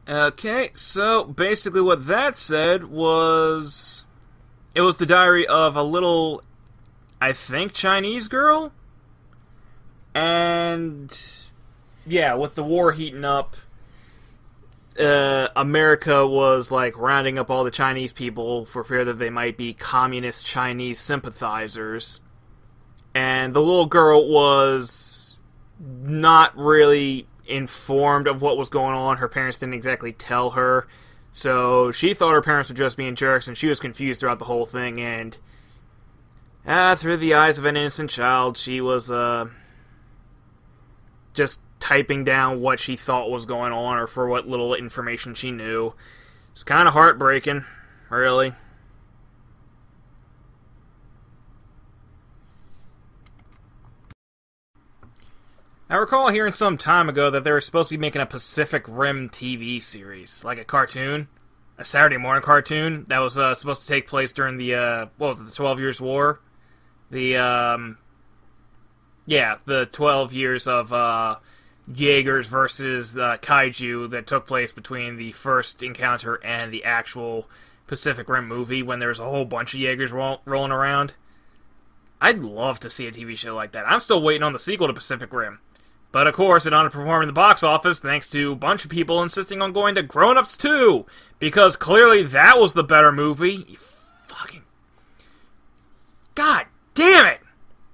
Okay, so basically what that said was... It was the diary of a little, I think, Chinese girl? And... yeah, with the war heating up, America was, like, rounding up all the Chinese people for fear that they might be communist Chinese sympathizers. And the little girl was not really informed of what was going on. Her parents didn't exactly tell her. So she thought her parents were just being jerks, and she was confused throughout the whole thing. And through the eyes of an innocent child, she was just typing down what she thought was going on, or for what little information she knew. It's kind of heartbreaking, really. I recall hearing some time ago that they were supposed to be making a Pacific Rim TV series, like a cartoon, a Saturday morning cartoon that was supposed to take place during the, what was it, the 12 Years War? The 12 years of Jaegers versus the Kaiju that took place between the first encounter and the actual Pacific Rim movie, when there was a whole bunch of Jaegers rolling around. I'd love to see a TV show like that. I'm still waiting on the sequel to Pacific Rim. But of course, it underperformed in the box office thanks to a bunch of people insisting on going to Grown Ups 2, because clearly that was the better movie. You fucking... God damn it!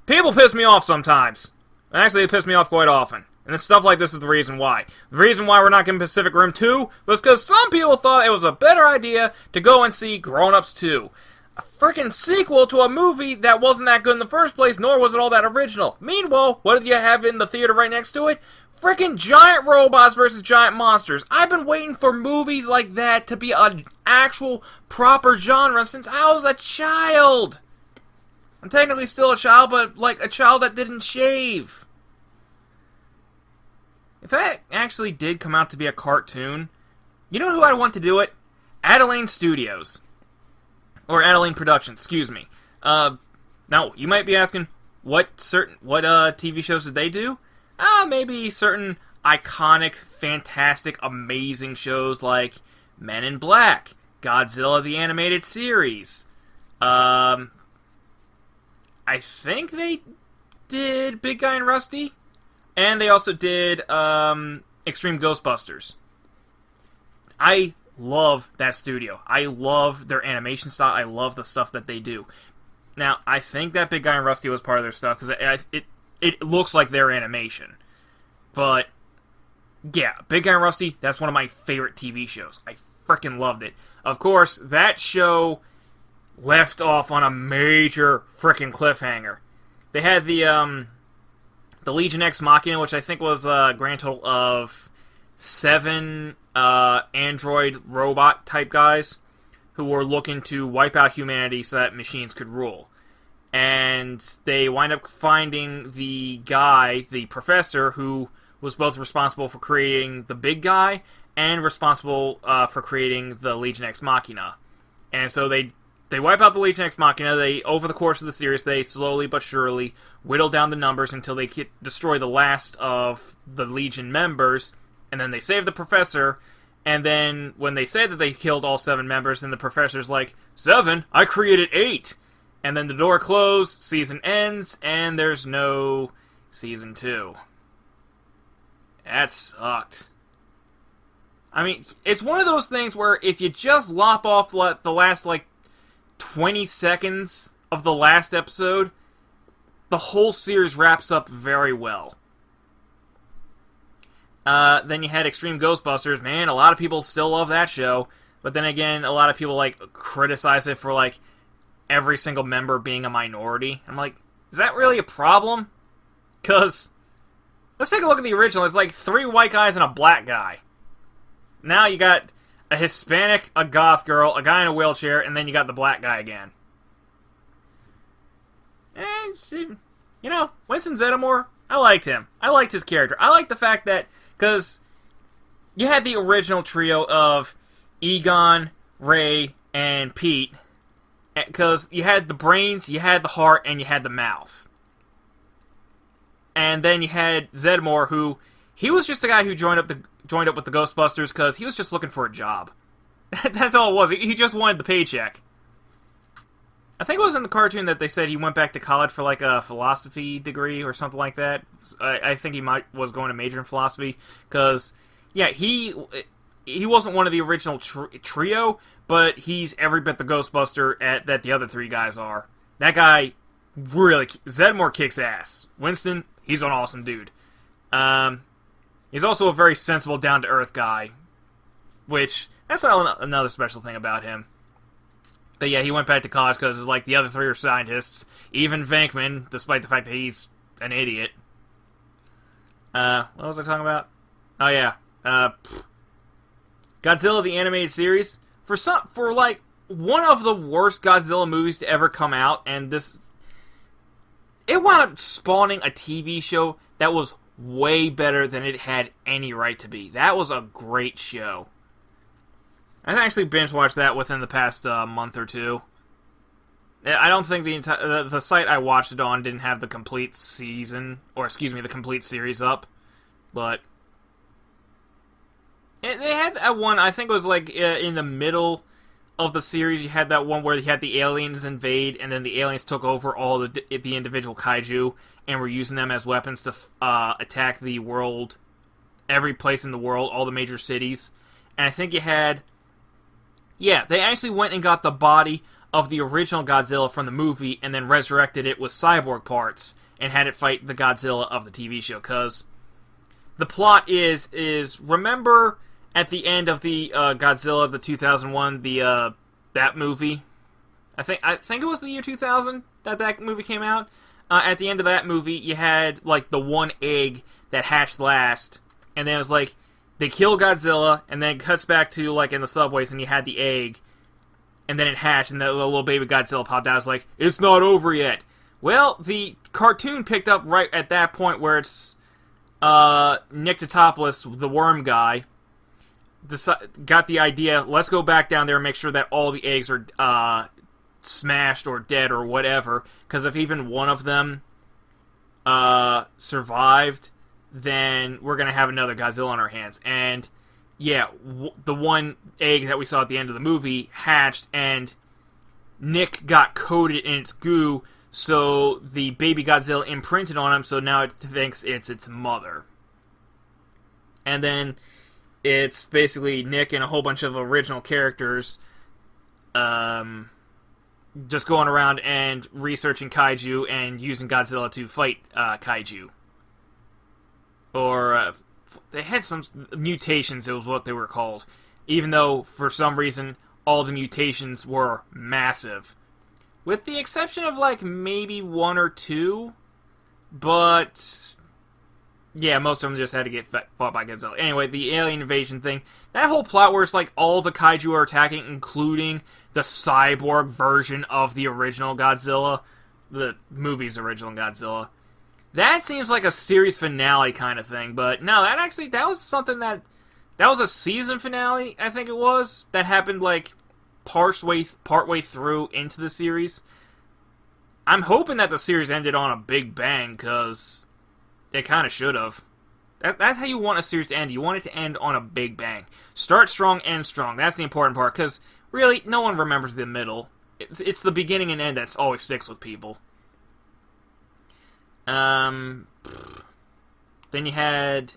People piss me off sometimes. Actually, they piss me off quite often. And then stuff like this is the reason why. The reason why we're not getting Pacific Rim 2 was because some people thought it was a better idea to go and see Grown Ups 2. A freaking sequel to a movie that wasn't that good in the first place, nor was it all that original. Meanwhile, what do you have in the theater right next to it? Freaking giant robots versus giant monsters. I've been waiting for movies like that to be an actual proper genre since I was a child. I'm technically still a child, but like a child that didn't shave. If that actually did come out to be a cartoon, you know who I'd want to do it? Adeleine Studios. Or Adeleine Productions, excuse me. Now, you might be asking, what TV shows did they do? Maybe certain iconic, fantastic, amazing shows like Men in Black, Godzilla the Animated Series. I think they did Big Guy and Rusty. And they also did Extreme Ghostbusters. I love that studio. I love their animation style. I love the stuff that they do. Now, I think that Big Guy and Rusty was part of their stuff, because it looks like their animation. But, yeah, Big Guy and Rusty, that's one of my favorite TV shows. I freaking loved it. Of course, that show left off on a major freaking cliffhanger. They had the Legion Ex Machina, which I think was a grand total of 7 android robot type guys who were looking to wipe out humanity so that machines could rule. And they wind up finding the guy, the professor, who was both responsible for creating the big guy and responsible for creating the Legion Ex Machina. And so they wipe out the Legion Ex Machina. Over the course of the series, they slowly but surely whittle down the numbers until they destroy the last of the Legion members. And then they save the professor, and then when they say that they killed all 7 members, then the professor's like, 7? I created 8! And then the door closed, season ends, and there's no season 2. That sucked. I mean, it's one of those things where if you just lop off the last, 20 seconds of the last episode, the whole series wraps up very well. Then you had Extreme Ghostbusters. Man, a lot of people still love that show. But then again, a lot of people, criticize it for, every single member being a minority. I'm like, is that really a problem? Because, let's take a look at the original. It's 3 white guys and a black guy. Now you got a Hispanic, a goth girl, a guy in a wheelchair, and then you got the black guy again. And, Winston Zeddemore, I liked him. I liked his character. I liked the fact that, because you had the original trio of Egon, Ray, and Pete, because you had the brains, you had the heart, and you had the mouth. And then you had Zeddemore, who He was just a guy who joined up with the Ghostbusters because he was just looking for a job. That's all it was. He just wanted the paycheck. I think it was in the cartoon that they said he went back to college for like a philosophy degree or something like that. I think he was going to major in philosophy because, yeah, he wasn't one of the original trio, but he's every bit the Ghostbuster that the other three guys are. That guy really, Zedmore kicks ass. Winston, he's an awesome dude. He's also a very sensible, down-to-earth guy, which that's another special thing about him. But yeah, he went back to college because, like, the other three are scientists. Even Venkman, despite the fact that he's an idiot. What was I talking about? Oh, yeah. Godzilla, the animated series. For like, one of the worst Godzilla movies to ever come out, and it wound up spawning a TV show that was way better than it had any right to be. That was a great show. I actually binge-watched that within the past month or two. I don't think the site I watched it on didn't have the complete season, or the complete series up, but they had that one. I think it was like in the middle of the series. You had that one where you had the aliens invade, and then the aliens took over all the individual kaiju and were using them as weapons to attack the world, every place in the world, all the major cities. And I think you had. Yeah, they actually went and got the body of the original Godzilla from the movie and then resurrected it with cyborg parts and had it fight the Godzilla of the TV show. Because the plot is remember at the end of the Godzilla, the 2001, that movie? I think it was the year 2000 that movie came out. At the end of that movie, you had like the one egg that hatched last, and then it was like, they kill Godzilla, and then it cuts back to, like, in the subways, and you had the egg, and then it hatched, and the little baby Godzilla popped out. It's like, it's not over yet. Well, the cartoon picked up right at that point where it's Nyctotopoulos, the worm guy, got the idea, let's go back down there and make sure that all the eggs are smashed or dead or whatever, because if even one of them survived, then we're going to have another Godzilla on our hands. And, yeah, the one egg that we saw at the end of the movie hatched, and Nick got coated in its goo, so the baby Godzilla imprinted on him, so now it thinks it's its mother. And then it's basically Nick and a whole bunch of original characters just going around and researching kaiju and using Godzilla to fight kaiju. Or, they had some mutations, it was what they were called. Even though, for some reason, all the mutations were massive. With the exception of, like, maybe one or two. But, yeah, most of them just had to get fought by Godzilla. Anyway, the alien invasion thing. That whole plot where it's like all the kaiju are attacking, including the cyborg version of the original Godzilla. The movie's original Godzilla. That seems like a series finale kind of thing, but no, that was something that was a season finale, I think it was, that happened like partway through into the series. I'm hoping that the series ended on a big bang, because it kind of should have. That's how you want a series to end. You want it to end on a big bang. Start strong, end strong. That's the important part, because really, no one remembers the middle. It's the beginning and end that always sticks with people. Then you had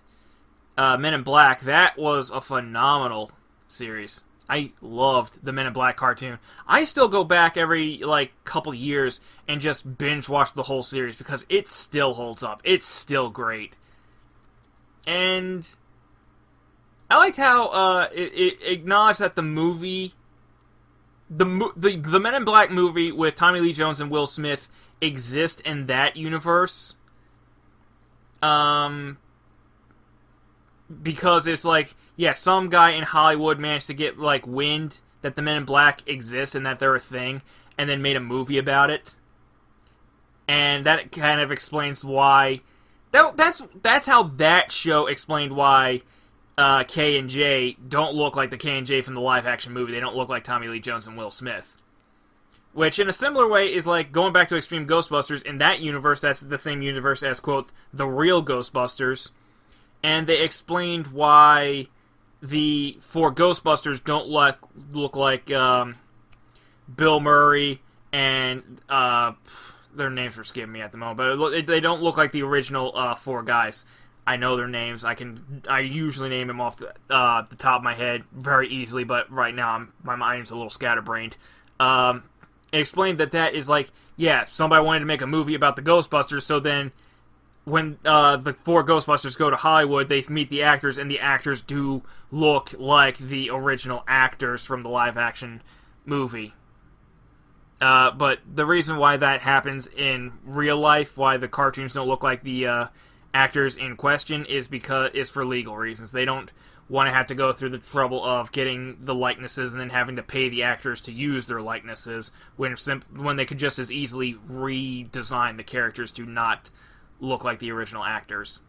Men in Black. That was a phenomenal series. I loved the Men in Black cartoon. I still go back every, like, couple years and just binge watch the whole series because it still holds up. It's still great. And I liked how it acknowledged that the movie, the Men in Black movie with Tommy Lee Jones and Will Smith exist in that universe. Because it's like, yeah, some guy in Hollywood managed to get, like, wind that the Men in Black exist and that they're a thing, and then made a movie about it. And that kind of explains why... That's how that show explained why K and J don't look like the K and J from the live-action movie. They don't look like Tommy Lee Jones and Will Smith. Which, in a similar way, is like going back to Extreme Ghostbusters. In that universe, that's the same universe as, quote, the real Ghostbusters. and they explained why the four Ghostbusters don't look like Bill Murray and their names are skipping me at the moment, but they don't look like the original four guys. I know their names. I usually name them off the top of my head very easily, but right now my mind's a little scatterbrained. It explained that is like, yeah, somebody wanted to make a movie about the Ghostbusters, so then when the four Ghostbusters go to Hollywood, they meet the actors, and the actors do look like the original actors from the live-action movie. But the reason why that happens in real life, why the cartoons don't look like the actors in question, is for legal reasons. They don't want to have to go through the trouble of getting the likenesses and then having to pay the actors to use their likenesses when they could just as easily redesign the characters to not look like the original actors.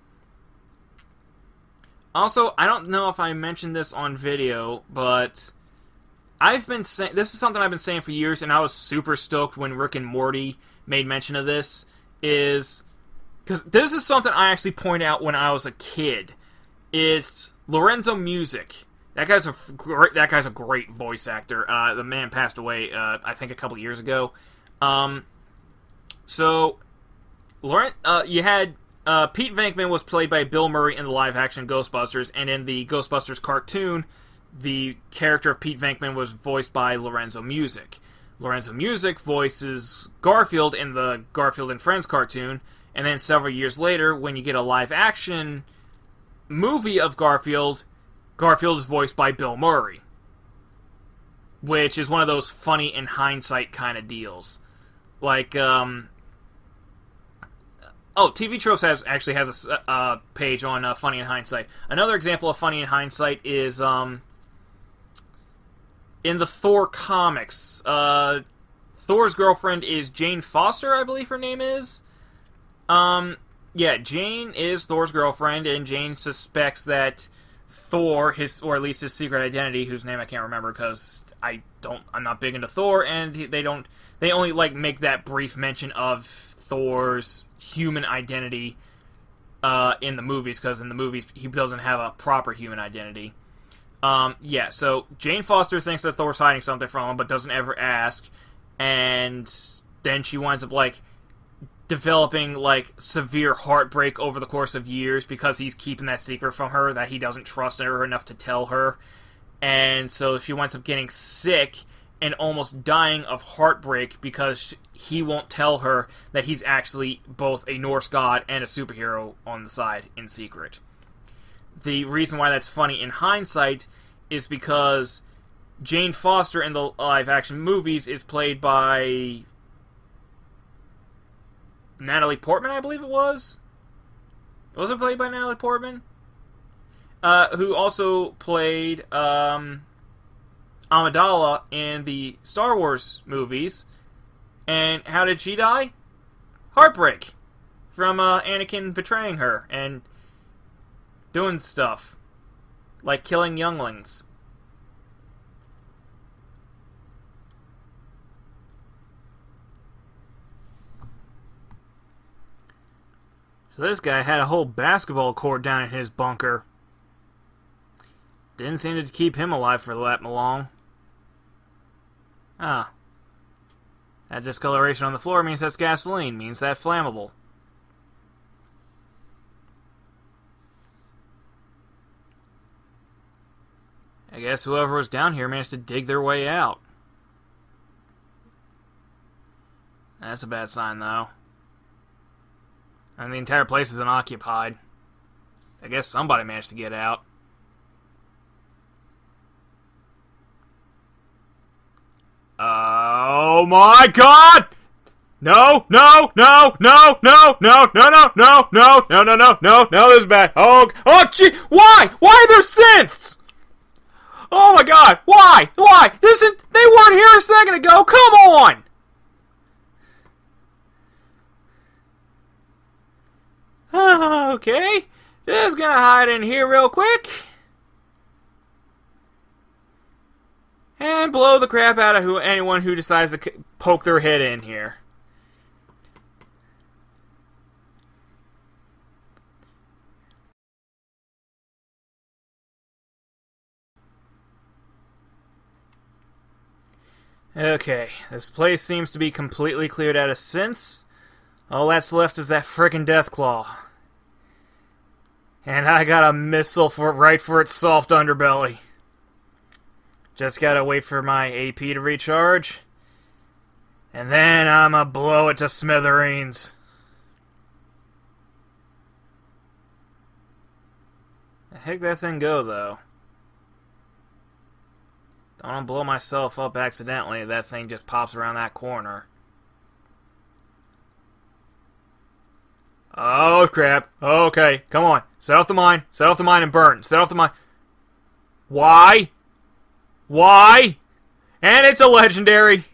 Also, I don't know if I mentioned this on video, but I've been saying, this is something I've been saying for years, and I was super stoked when Rick and Morty made mention of this, is because this is something I actually point out when I was a kid. It's Lorenzo Music. That guy's a great voice actor. The man passed away, I think, a couple years ago. You had Pete Venkman was played by Bill Murray in the live-action Ghostbusters, and in the Ghostbusters cartoon, the character of Pete Venkman was voiced by Lorenzo Music. Lorenzo Music voices Garfield in the Garfield and Friends cartoon, and then several years later, when you get a live-action movie of Garfield, Garfield is voiced by Bill Murray. Which is one of those funny in hindsight kind of deals. Like, TV Tropes actually has a page on Funny in Hindsight. Another example of Funny in Hindsight is in the Thor comics. Thor's girlfriend is Jane Foster, I believe her name is. Yeah, Jane is Thor's girlfriend, and Jane suspects that Thor, or at least his secret identity, whose name I can't remember because I'm not big into Thor, and they only make that brief mention of Thor's human identity in the movies, because in the movies he doesn't have a proper human identity. So Jane Foster thinks that Thor's hiding something from him, but doesn't ever ask, and then she winds up developing severe heartbreak over the course of years because he's keeping that secret from her, that he doesn't trust her enough to tell her, and so she winds up getting sick and almost dying of heartbreak because he won't tell her that he's actually both a Norse god and a superhero on the side in secret. The reason why that's funny in hindsight is because Jane Foster in the live-action movies is played by Natalie Portman, I believe it was. Was it played by Natalie Portman? Who also played Amidala in the Star Wars movies. And how did she die? Heartbreak. From Anakin betraying her and doing stuff. Like killing younglings. So this guy had a whole basketball court down in his bunker. Didn't seem to keep him alive for that long. Ah. That discoloration on the floor means that's gasoline, means that's flammable. I guess whoever was down here managed to dig their way out. That's a bad sign, though. And the entire place is unoccupied. I guess somebody managed to get out. Oh my God! No, no, no, no, no, no, no, no, no, no, no, no, no, no, no, this is bad. Oh, gee, why? Why are there synths? Oh my God, why? Why? They weren't here a second ago, come on! Okay, just gonna hide in here real quick. And blow the crap out of anyone who decides to poke their head in here. Okay, this place seems to be completely cleared out of synths. All that's left is that frickin' Deathclaw. And I got a missile right for its soft underbelly. Just gotta wait for my AP to recharge. And then I'ma blow it to smithereens. The heck that thing go, though? Don't want to blow myself up accidentally if that thing just pops around that corner. Oh, crap. Okay, come on. Set off the mine. Set off the mine and burn. Set off the mine. Why? Why? And it's a legendary.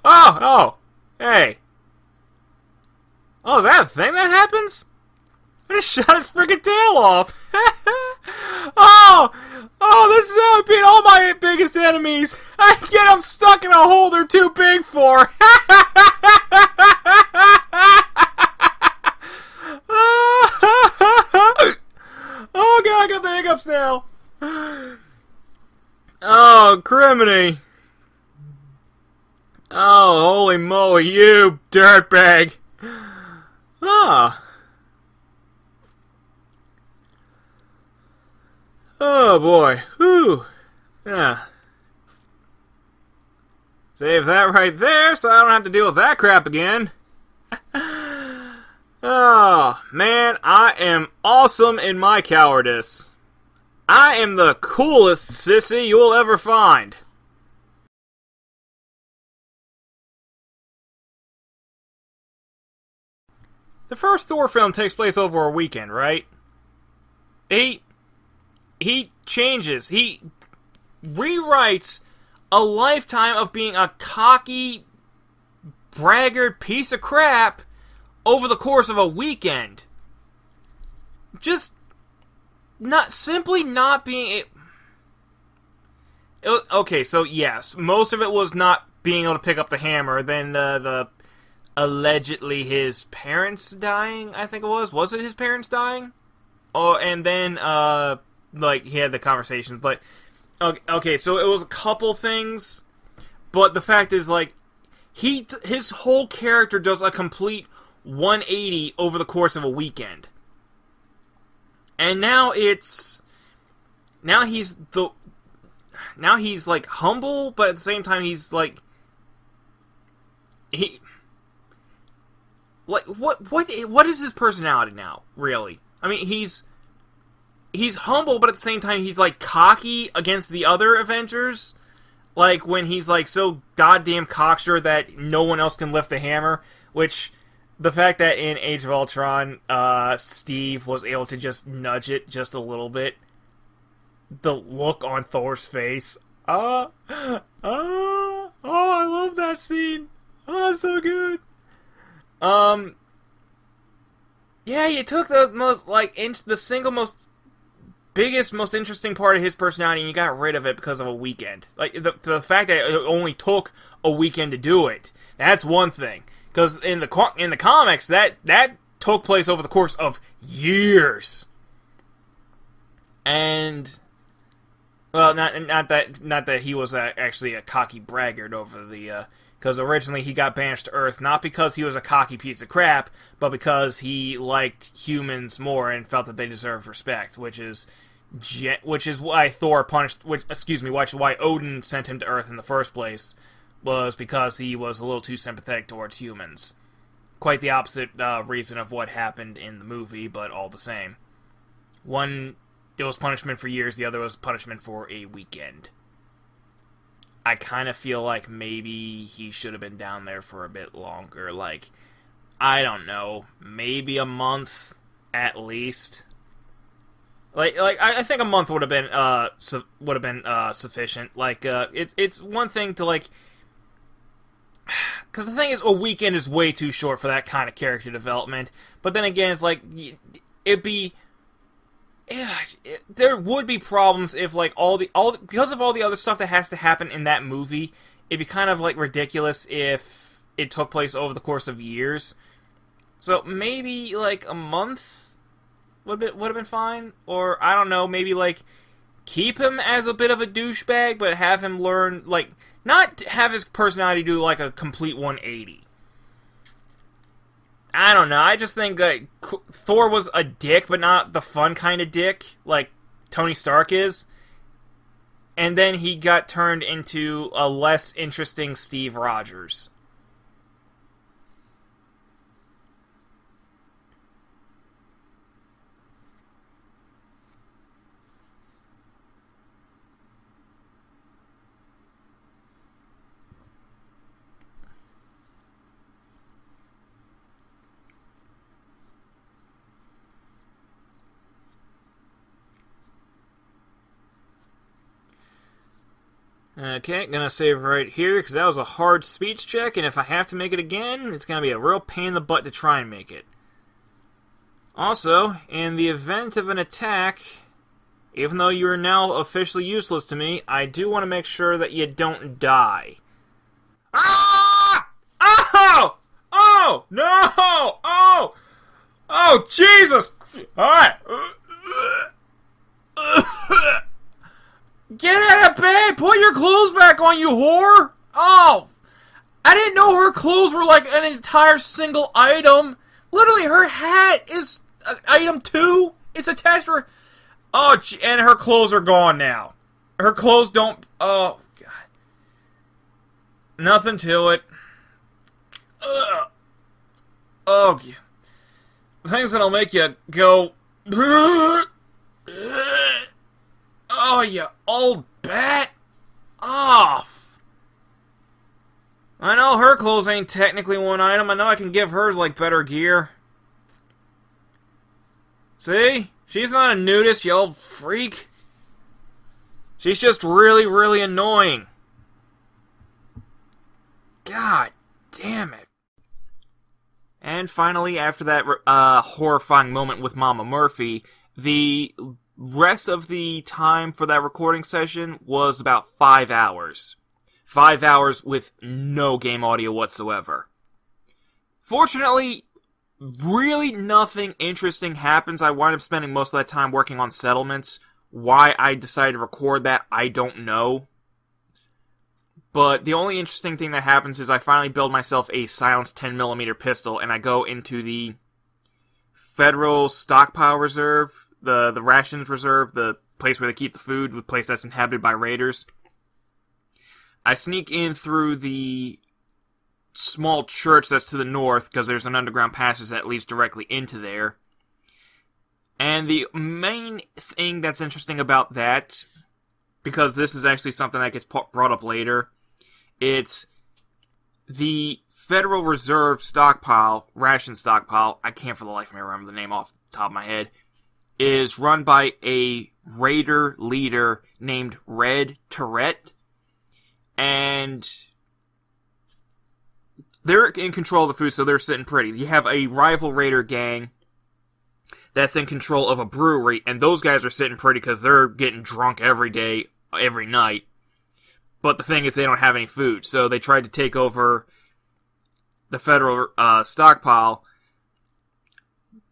Oh, hey. Oh, is that a thing that happens? I just shot its freaking tail off. This is how I beat all my biggest enemies. I get them stuck in a hole they're too big for. Oh god, I got the hiccups now. Oh, criminy. Oh, holy moly, you dirtbag. Ah. Oh boy. Whew. Yeah. Save that right there so I don't have to deal with that crap again. Oh, man, I am awesome in my cowardice. I am the coolest sissy you'll ever find. The first Thor film takes place over a weekend, right? He changes. He rewrites a lifetime of being a cocky, braggart piece of crap over the course of a weekend. Just not being okay, so yes, most of it was not being able to pick up the hammer, then the allegedly his parents dying, I think it was. Was it his parents dying? Oh, and then like he had the conversations, but okay, so it was a couple things, but the fact is, like, his whole character does a complete 180 over the course of a weekend. And now he's like humble, but at the same time he's like what is his personality now, really? I mean, he's humble, but at the same time he's like cocky against the other Avengers. Like when he's like so goddamn cocksure that no one else can lift the hammer, which the fact that in Age of Ultron, Steve was able to just nudge it just a little bit. The look on Thor's face. I love that scene. Oh, it's so good. Yeah, you took the most, like, the single most biggest, most interesting part of his personality and you got rid of it because of a weekend. Like, the fact that it only took a weekend to do it, that's one thing. Because in the comics, that took place over the course of years. And, well, not that he was actually a cocky braggart over the, because originally he got banished to Earth, not because he was a cocky piece of crap, but because he liked humans more and felt that they deserved respect, which is why Thor why Odin sent him to Earth in the first place, was because he was a little too sympathetic towards humans. Quite the opposite reason of what happened in the movie, but all the same. One, it was punishment for years, the other was punishment for a weekend. I kind of feel like maybe he should have been down there for a bit longer. Like, I don't know, maybe a month at least. I think a month would have been sufficient. Like, it's one thing to, like, because the thing is, a weekend is way too short for that kind of character development. But then again, it's like there would be problems if, like, because of all the other stuff that has to happen in that movie, it'd be kind of like ridiculous if it took place over the course of years. So maybe like a month would have been fine, or I don't know, maybe like keep him as a bit of a douchebag, but have him learn, like, not have his personality do like a complete 180. I don't know. I just think that Thor was a dick, but not the fun kind of dick like Tony Stark is. And then he got turned into a less interesting Steve Rogers. Okay, gonna save right here, because that was a hard speech check, and if I have to make it again, it's gonna be a real pain in the butt to try and make it. Also, in the event of an attack, even though you are now officially useless to me, I do want to make sure that you don't die. Ah! Oh! Oh! No! Oh! Oh, Jesus! Alright! Get out of bed! Put your clothes back on, you whore! Oh! I didn't know her clothes were like an entire single item. Literally, her hat is item 2. It's attached to her. Oh, and her clothes are gone now. Her clothes don't... Oh, God. Nothing to it. Ugh. Oh, things that'll make you go... Oh, you old bat! Off! I know her clothes ain't technically one item. I know I can give hers, like, better gear. See? She's not a nudist, you old freak. She's just really, really annoying. God damn it. And finally, after that horrifying moment with Mama Murphy, the rest of the time for that recording session was about 5 hours. 5 hours with no game audio whatsoever. Fortunately, really nothing interesting happens. I wind up spending most of that time working on settlements. Why I decided to record that, I don't know. But the only interesting thing that happens is I finally build myself a silenced 10mm pistol, and I go into the Federal Stockpile Reserve, the Rations Reserve, the place where they keep the food, the place that's inhabited by raiders. I sneak in through the small church that's to the north, because there's an underground passage that leads directly into there. And the main thing that's interesting about that, because this is actually something that gets brought up later, it's the Federal Reserve stockpile, ration stockpile, I can't for the life of me remember the name off the top of my head, is run by a raider leader named Red Tourette, and they're in control of the food, so they're sitting pretty. You have a rival raider gang that's in control of a brewery, and those guys are sitting pretty because they're getting drunk every day, every night. But the thing is, they don't have any food, so they tried to take over the federal stockpile,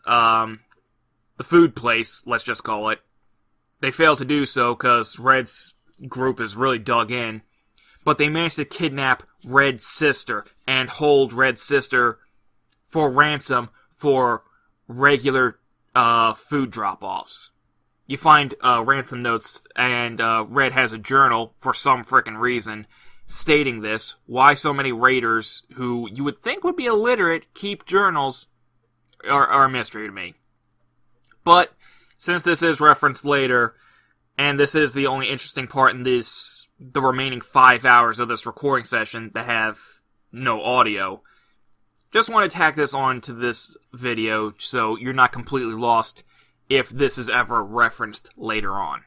the food place, let's just call it. They failed to do so because Red's group is really dug in, but they managed to kidnap Red's sister and hold Red's sister for ransom for regular food drop-offs. You find ransom notes, and Red has a journal for some frickin' reason stating this. Why so many raiders who you would think would be illiterate keep journals are a mystery to me. But since this is referenced later, and this is the only interesting part in the remaining 5 hours of this recording session that have no audio, just want to tack this on to this video so you're not completely lost if this is ever referenced later on.